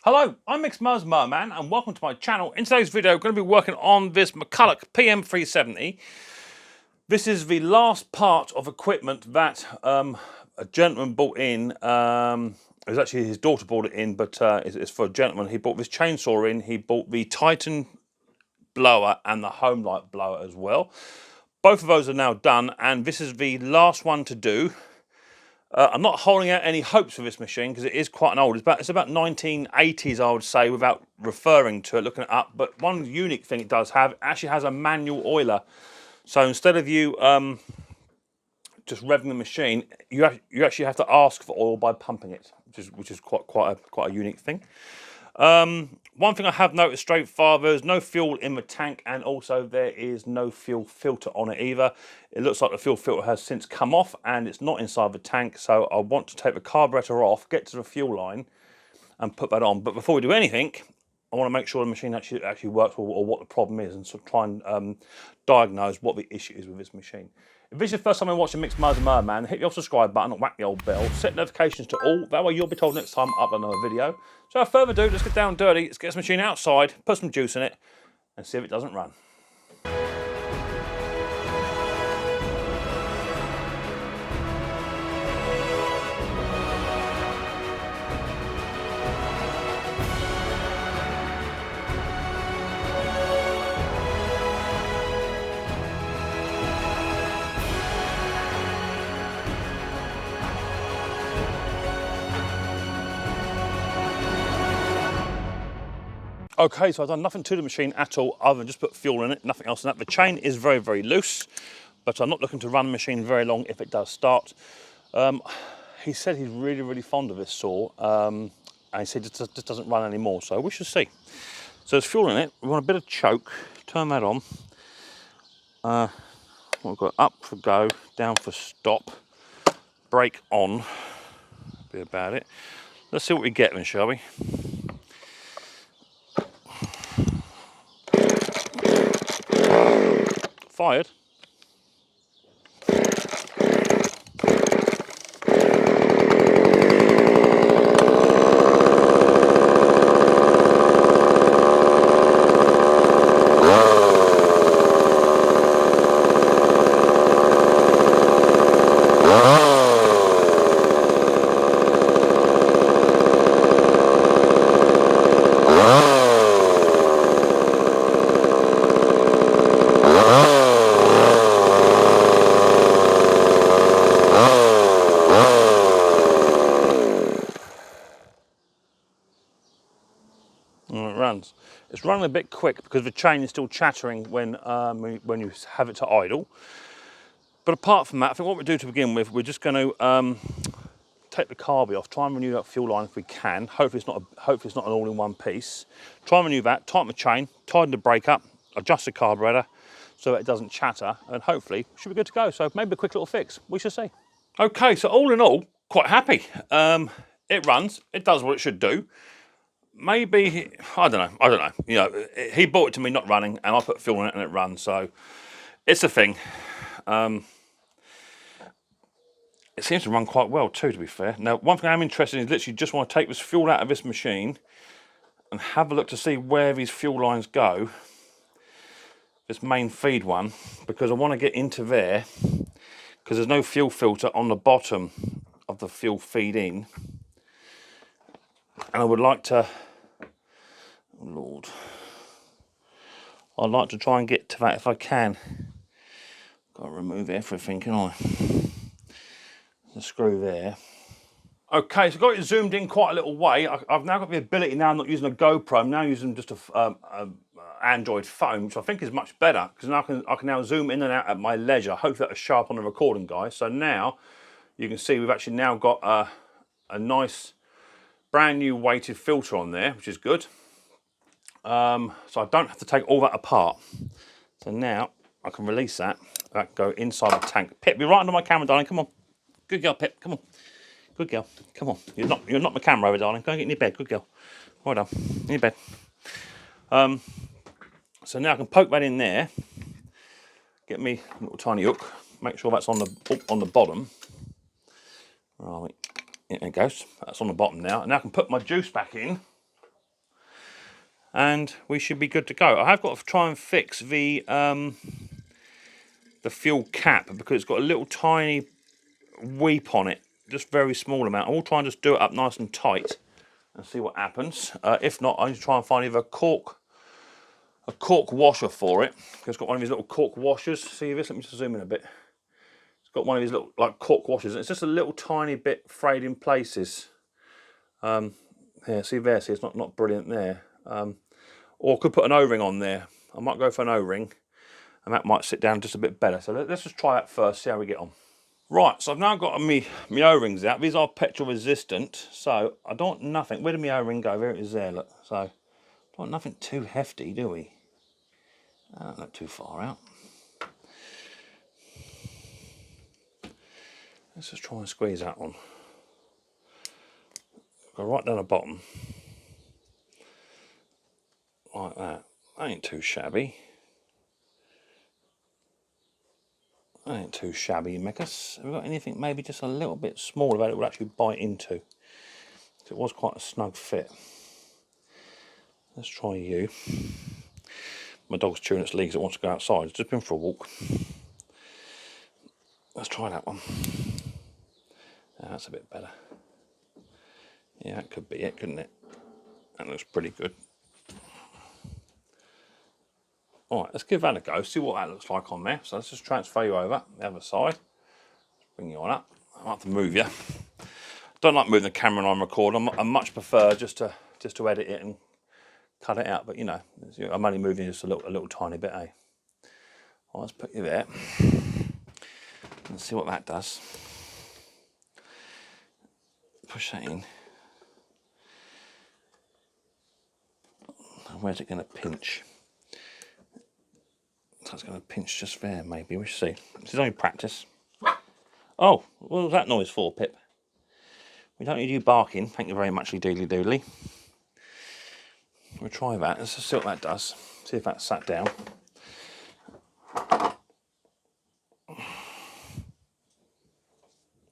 Hello, I'm Micks Mowers Man, and welcome to my channel. In today's video, I'm going to be working on this Mcculloch Pm370. This is the last part of equipment that a gentleman bought in. It was actually his daughter bought it in, but it's for a gentleman. He bought this chainsaw in. He bought the Titan blower and the Home Light blower as well. Both of those are now done, and this is the last one to do. I'm not holding out any hopes for this machine because it is quite an old. It's about 1980s, I would say, without referring to it, looking it up. But one unique thing it does have, it actually has a manual oiler. So instead of you just revving the machine, you actually have to ask for oil by pumping it, which is quite a unique thing. One thing I have noticed straight far, there's no fuel in the tank, and also there is no fuel filter on it either. It looks like the fuel filter has since come off and it's not inside the tank, so I want to take the carburetor off, get to the fuel line and put that on. But before we do anything, I want to make sure the machine actually works, or what the problem is, and sort of try and diagnose what the issue is with this machine. If this is the first time you're watching Micks Mowers Man, hit the old subscribe button and whack the old bell. Set notifications to all. That way you'll be told next time I upload another video. So without further ado, let's get down dirty. Let's get this machine outside, put some juice in it, and see if it doesn't run. Okay, so I've done nothing to the machine at all other than just put fuel in it, nothing else in that. The chain is very, very loose, but I'm not looking to run the machine very long if it does start. He said he's really, really fond of this saw, and he said it just doesn't run anymore, so we shall see. So there's fuel in it. We want a bit of choke, turn that on. We've got up for go, down for stop, brake on, be about it. Let's see what we get then, shall we? Fired. It runs. It's running a bit quick because the chain is still chattering when you have it to idle. But apart from that, I think what we do to begin with, we're just going to take the carby off, try and renew that fuel line if we can. Hopefully it's not an all-in-one piece. Try and renew that, tighten the chain, tighten the brake up, adjust the carburetor so that it doesn't chatter, and hopefully we should be good to go. So maybe a quick little fix. We shall see. Okay, so all in all, quite happy. It runs. It does what it should do. Maybe, I don't know. You know, he bought it to me not running, and I put fuel in it and it runs, so it's a thing. It seems to run quite well too, to be fair. Now, one thing I'm interested in is literally just want to take this fuel out of this machine and have a look to see where these fuel lines go, this main feed one, because I want to get into there, because there's no fuel filter on the bottom of the fuel feed in. And I would like to, oh Lord, I'd like to try and get to that if I can. Got to remove everything, can I? The screw there. Okay, so I've got it zoomed in quite a little way. I've now got the ability, now I'm not using a GoPro, I'm now using just a Android phone, which I think is much better, because now I can now zoom in and out at my leisure. Hopefully that'll show up on the recording, guys. So now you can see we've actually now got a nice brand new weighted filter on there, which is good. So I don't have to take all that apart. So now I can release that. That can go inside the tank. Pip, you're right under my camera, darling. Come on. Good girl, Pip. Come on. Good girl. Come on. You're not my camera over, darling. Go and get in your bed. Good girl. Well done. In your bed. So now I can poke that in there. Get me a little tiny hook. Make sure that's on the bottom. Right. In it goes. That's on the bottom now. And now I can put my juice back in. and we should be good to go. I have got to try and fix the fuel cap because it's got a little tiny weep on it, just very small amount. I will try and just do it up nice and tight and see what happens. If not, I need to try and find either a cork washer for it. It's got one of these little cork washers. See this? Let me just zoom in a bit. It's got one of these little like cork washers, and it's just a little tiny bit frayed in places. Here, see there? See, it's not brilliant there. Or I could put an O-ring on there. I might go for an O-ring, and that might sit down just a bit better. So let's just try that first. See how we get on. Right, so I've now got my O-rings out. These are petrol resistant, so I don't want nothing. Where did my O-ring go? There it is there, look. So, I don't want nothing too hefty, do we? Not too far out. Let's just try and squeeze that one. Go right down the bottom. Like that. That ain't too shabby. That ain't too shabby, Micks. Have we got anything maybe just a little bit smaller that it would actually bite into? It was quite a snug fit. Let's try you. My dog's chewing its legs, it wants to go outside. It's just been for a walk. Let's try that one. That's a bit better. Yeah, that could be it, couldn't it? That looks pretty good. Alright, let's give that a go, see what that looks like on there. So let's just transfer you over the other side. Bring you on up. I have to move you. Don't like moving the camera when I'm recording. I much prefer just to edit it and cut it out. But you know, I'm only moving just a little tiny bit, eh? Well, let's put you there and see what that does. Push that in. Where's it going to pinch? So it's going to pinch just there, maybe. We should see. This is only practice. Oh, what was that noise for, Pip? We don't need you barking. Thank you very much, doodly doodly. We'll try that. Let's just see what that does. See if that's sat down.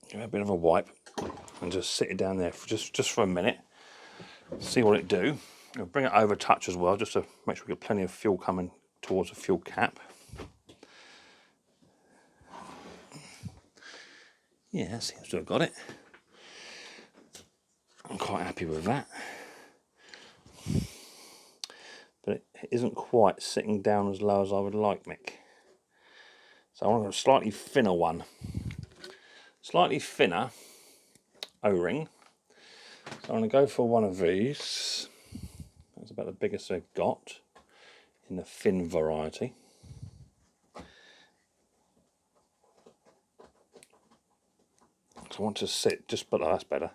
Give it a bit of a wipe and just sit it down there for just for a minute. See what it do. We'll bring it over a touch as well, just to make sure we get plenty of fuel coming towards the fuel cap. Yeah, seems to have got it. I'm quite happy with that. But it isn't quite sitting down as low as I would like, Mick. So I want a slightly thinner one. Slightly thinner O-ring. So I'm going to go for one of these. That's about the biggest they've got in the thin variety. So I want to sit just, but that's better.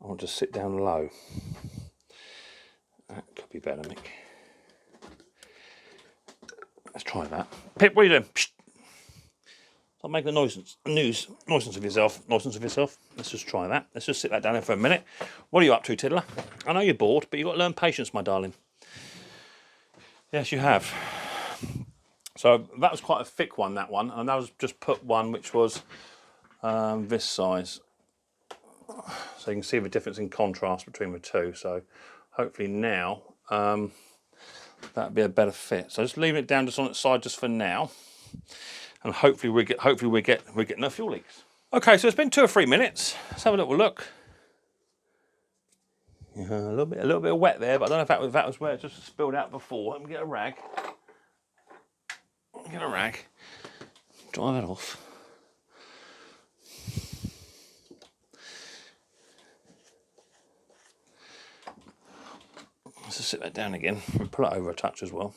I want to sit down low. That could be better, Mick. Let's try that. Pip, what are you doing? Psst. Stop making a nuisance of yourself. Let's just try that. Let's just sit that down there for a minute. What are you up to, Tiddler? I know you're bored, but you've got to learn patience, my darling. Yes, you have. So that was quite a thick one, that one. And that was just put one which was this size. So you can see the difference in contrast between the two. So hopefully now that'll be a better fit. So just leaving it down just on its side just for now. And hopefully we're getting no fuel leaks. Okay, so it's been 2 or 3 minutes. Let's have a little look. Yeah, a little bit of wet there, but I don't know if that was where it just spilled out before. Let me get a rag. Dry that off. Let's just sit that down again. We'll pull it over a touch as well.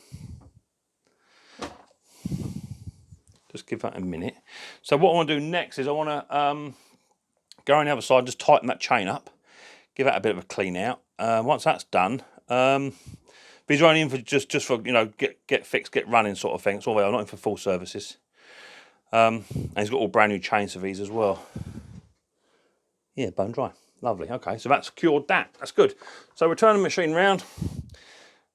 Just give that a minute. So what I want to do next is I want to go on the other side, just tighten that chain up, give that a bit of a clean out. Once that's done, these are only in for just for, you know, get fixed, get running sort of thing. It's all they are, not in for full services. And he's got all brand new chains for these as well. Yeah, bone dry. Lovely. Okay, so that's cured that. That's good. So we're turning the machine round,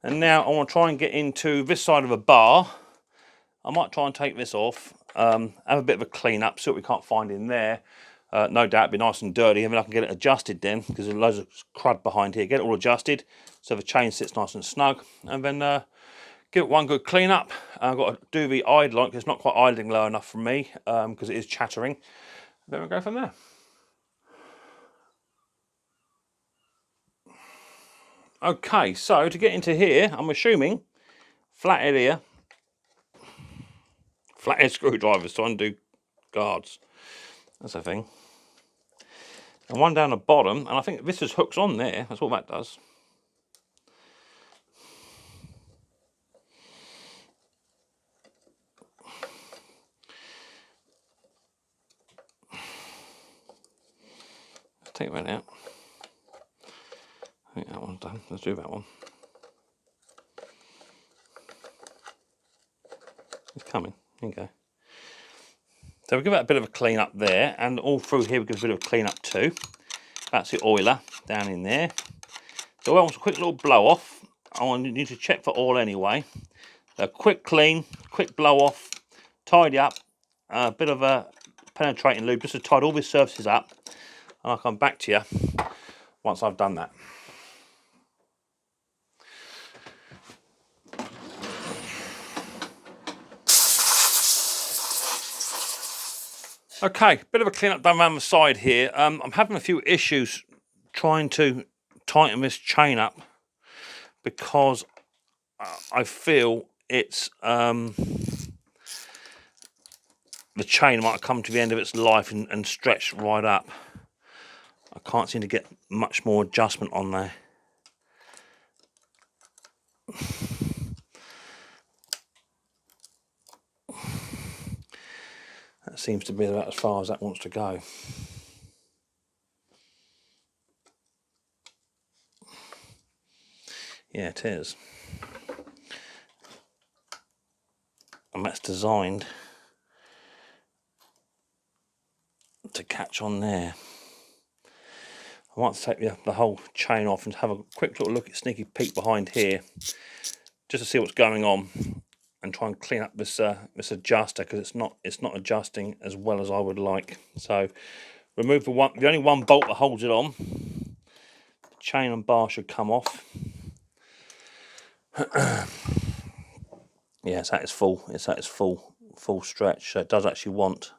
and now I want to try and get into this side of a bar. I might try and take this off, have a bit of a clean up, see what we can't find in there. No doubt it'd be nice and dirty. I mean, I can get it adjusted then, because there's loads of crud behind here. Get it all adjusted so the chain sits nice and snug, and then give it one good clean up. I've got to do the idle on, because it's not quite idling low enough for me, because it is chattering. Then we'll go from there. Okay, so to get into here, I'm assuming flathead here, flathead screwdrivers to undo guards. That's the thing. And one down the bottom, and I think this is hooks on there. That's what that does. Let's take that out. I think that one's done. Let's do that one. It's coming. There you go. So we give that a bit of a clean up there, and all through here we give a bit of a clean up too. That's the oiler down in there. So I want a quick little blow off. I need to check for oil anyway. A quick clean, quick blow off, tidy up, a bit of a penetrating lube just to tidy all these surfaces up, and I'll come back to you once I've done that. Okay, bit of a clean up done around the side here. I'm having a few issues trying to tighten this chain up, because I feel it's the chain might have come to the end of its life and stretched right up. I can't seem to get much more adjustment on there. That seems to be about as far as that wants to go. Yeah, it is. And that's designed to catch on there. I might take the whole chain off and have a quick little look at sneaky peek behind here, just to see what's going on, and try and clean up this this adjuster, because it's not adjusting as well as I would like. So remove the only one bolt that holds it on. The chain and bar should come off. Yeah, it's at its full. It's at its full stretch. So it does actually want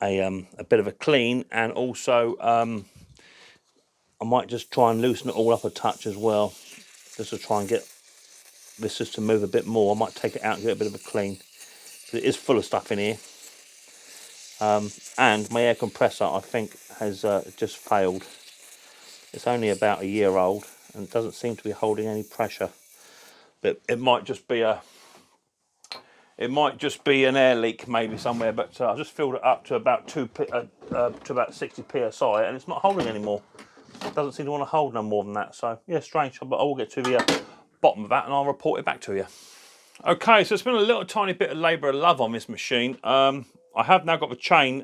a bit of a clean, and also I might just try and loosen it all up a touch as well, just to try and get this just to move a bit more. I might take it out and get a bit of a clean. It is full of stuff in here. And my air compressor, I think, has just failed. It's only about a year old and it doesn't seem to be holding any pressure. But it might just be an air leak maybe somewhere. But I just filled it up to about to about 60 psi, and it's not holding anymore. It doesn't seem to want to hold no more than that. So yeah, strange. But I will get to the bottom of that and I'll report it back to you. Okay, so it's been a little tiny bit of labour of love on this machine. I have now got the chain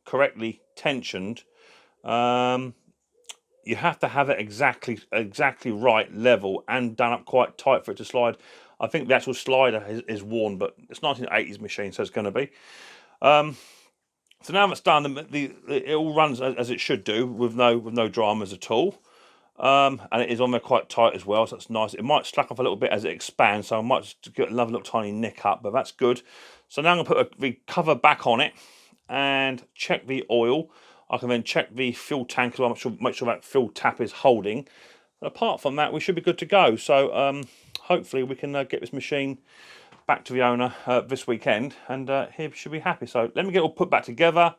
correctly tensioned. You have to have it exactly right level and done up quite tight for it to slide. I think the actual slider is worn, but it's 1980s machine, so it's going to be. So now that's done, it all runs as it should do, with no dramas at all. And it is on there quite tight as well, so that's nice. It might slack off a little bit as it expands, so I might just get another little tiny nick up, but that's good. So now I'm going to put the cover back on it and check the oil. I can then check the fuel tank as well, make sure that fuel tap is holding. But apart from that, we should be good to go. So hopefully we can get this machine back to the owner this weekend, and he should be happy. So let me get it all put back together,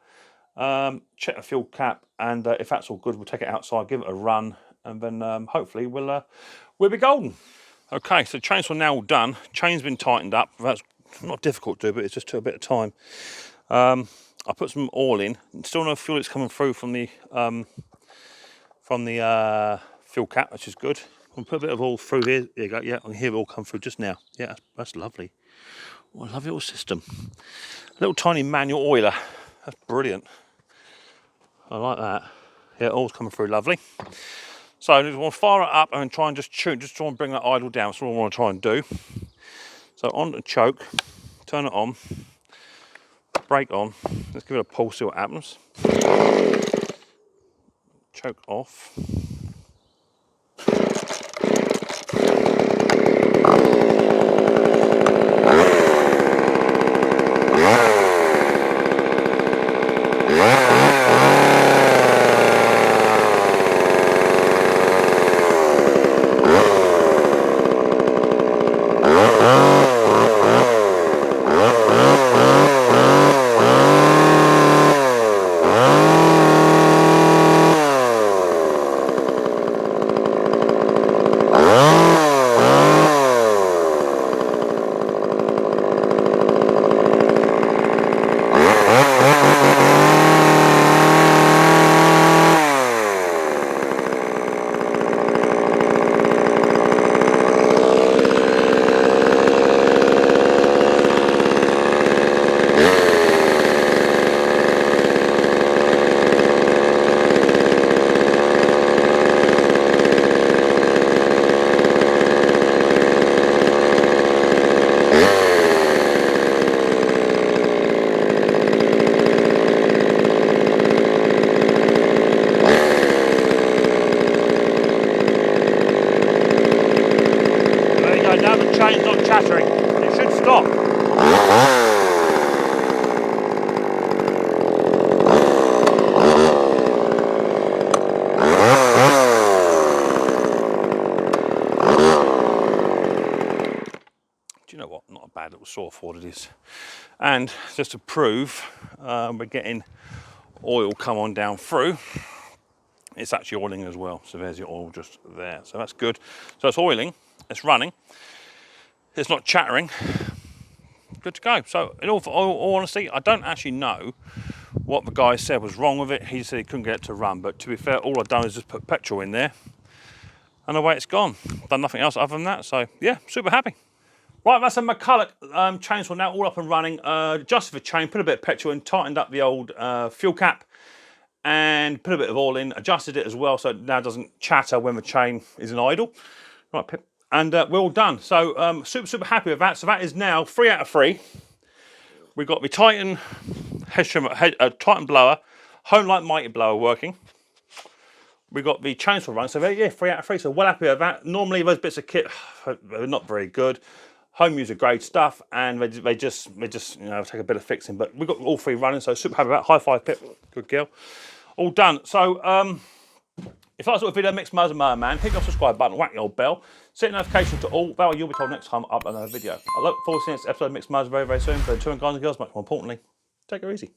check the fuel cap, and if that's all good, we'll take it outside, give it a run, and then hopefully we'll be golden. Okay, so chains are now all done. Chain's been tightened up. That's not difficult to do, but it's just took a bit of time. I put some oil in. Still no fuel that's coming through from the fuel cap, which is good. I'll put a bit of oil through here. There you go. Yeah, I can hear it all come through just now. Yeah, that's lovely. What a lovely little system. Little tiny manual oiler. That's brilliant. I like that. Yeah, oil's coming through lovely. So I just want to fire it up and try and just tune, just try and bring that idle down. That's what I want to try and do. So on the choke, turn it on. brake on. Let's give it a pull, see what happens. Choke off. Chain's not chattering. It should stop. Do you know what? Not a bad little saw for what it is. And just to prove we're getting oil come on down through, it's actually oiling as well. So there's your oil just there. So that's good. So it's oiling, it's running. It's not chattering. Good to go. So in all honesty, I don't actually know what the guy said was wrong with it. He said he couldn't get it to run, but to be fair, all I've done is just put petrol in there and away it's gone. Done nothing else other than that. So yeah, super happy. Right, that's a Mcculloch chainsaw now all up and running. Adjusted the chain, put a bit of petrol in, tightened up the old fuel cap and put a bit of oil in, adjusted it as well so it now doesn't chatter when the chain is in idle. Right, Pip. And we're all done. So super happy with that. So that is now 3 out of 3. We've got the Titan Titan blower, Home Light Mighty blower working. We've got the chainsaw run. So yeah, 3 out of 3. So well happy with that. Normally those bits of kit are not very good. Home user grade stuff, and they just you know take a bit of fixing. But we've got all 3 running. So super happy with that. High five, Pip. Good girl. All done. So if you like this video, Micks Mowers and Mower Man, hit the subscribe button, whack the old bell, set notification to all. That way you'll be told next time I upload another video. I look forward to seeing this episode of Micks Mowers very soon. But until then, guys and girls, much more importantly, take it easy.